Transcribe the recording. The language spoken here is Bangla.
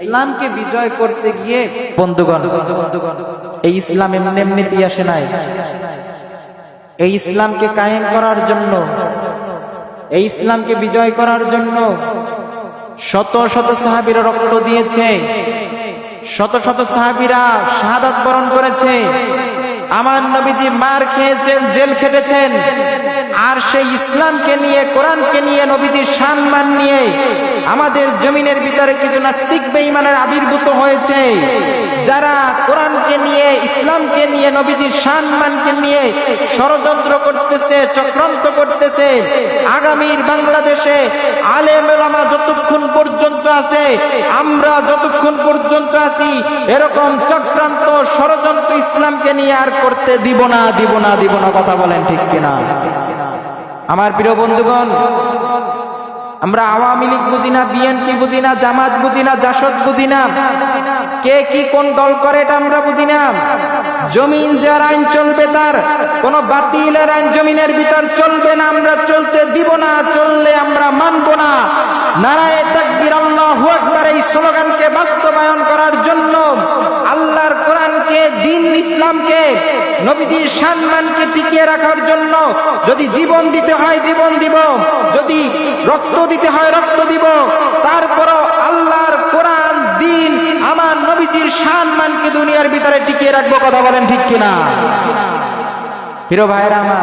ইসলামকে বিজয় করতে গিয়ে বন্ধুগণ, এই ইসলাম এমনি এমনিতেই আসে নাই। এই ইসলামকে কায়েম করার জন্য, এই ইসলামকে বিজয় করার জন্য শত শত সাহাবীরা রক্ত দিয়েছে, শত শত সাহাবীরা শাহাদাত বরণ করেছে। আমার নবীজি মার খেয়েছেন, জেল খেটেছেন, আর সেই ইসলামকে নিয়ে, কোরআনকে নিয়ে, নবীজির সম্মান নিয়ে আমাদের জমিনের ভিতরে কিছু নাস্তিক বেঈমানের আবির্ভূত হয়েছে, যারা কোরআনকে নিয়ে, ইসলামকে নিয়ে, নবীজির সম্মানকে নিয়ে ষড়যন্ত্র করতেছে, চক্রান্ত করতেছে। আগামীর বাংলাদেশে আলেম ওলামা যতক্ষণ পর্যন্ত আছে, আমরা যতক্ষণ পর্যন্ত আছি, এরকম চক্রান্ত ষড়যন্ত্র ইসলামকে নিয়ে আর করতে দিব না, দিব না, দিব না। কথা বলেন ঠিক কিনা? আমার প্রিয় বন্ধুগণ, আমরা আওয়ামী লীগ বুঝি না, বিএনপি বুঝি না, জামাত বুঝি না, জাসদ বুঝি না, কে কি কোন দল করে এটা আমরা বুঝি না। জমিন যার আইন চলবে, তার কোন বাতিলের আইন জমিনের ভিতর চলবে না, আমরা চলতে দিব না, চললে আমরা মানব না। নারায়ে তাকবীর, আল্লাহু আকবার, এই স্লোগানকে বাস্তবায়ন করার জন্য, আল্লাহর কোরআনকে, দ্বীন ইসলামকে, নবীজির সম্মানকে টিকিয়ে রাখার জন্য যদি জীবন দিতে হয় জীবন দিব, যদি রক্ত দিতে হয় রক্ত দিব, তারপরও আল্লাহর কোরআন, দ্বীন, আমার নবীজির সম্মানকে দুনিয়ার ভিতরে টিকিয়ে রাখবো। কথা বলেন ঠিক কিনা? প্রিয় ভাইরা আমার,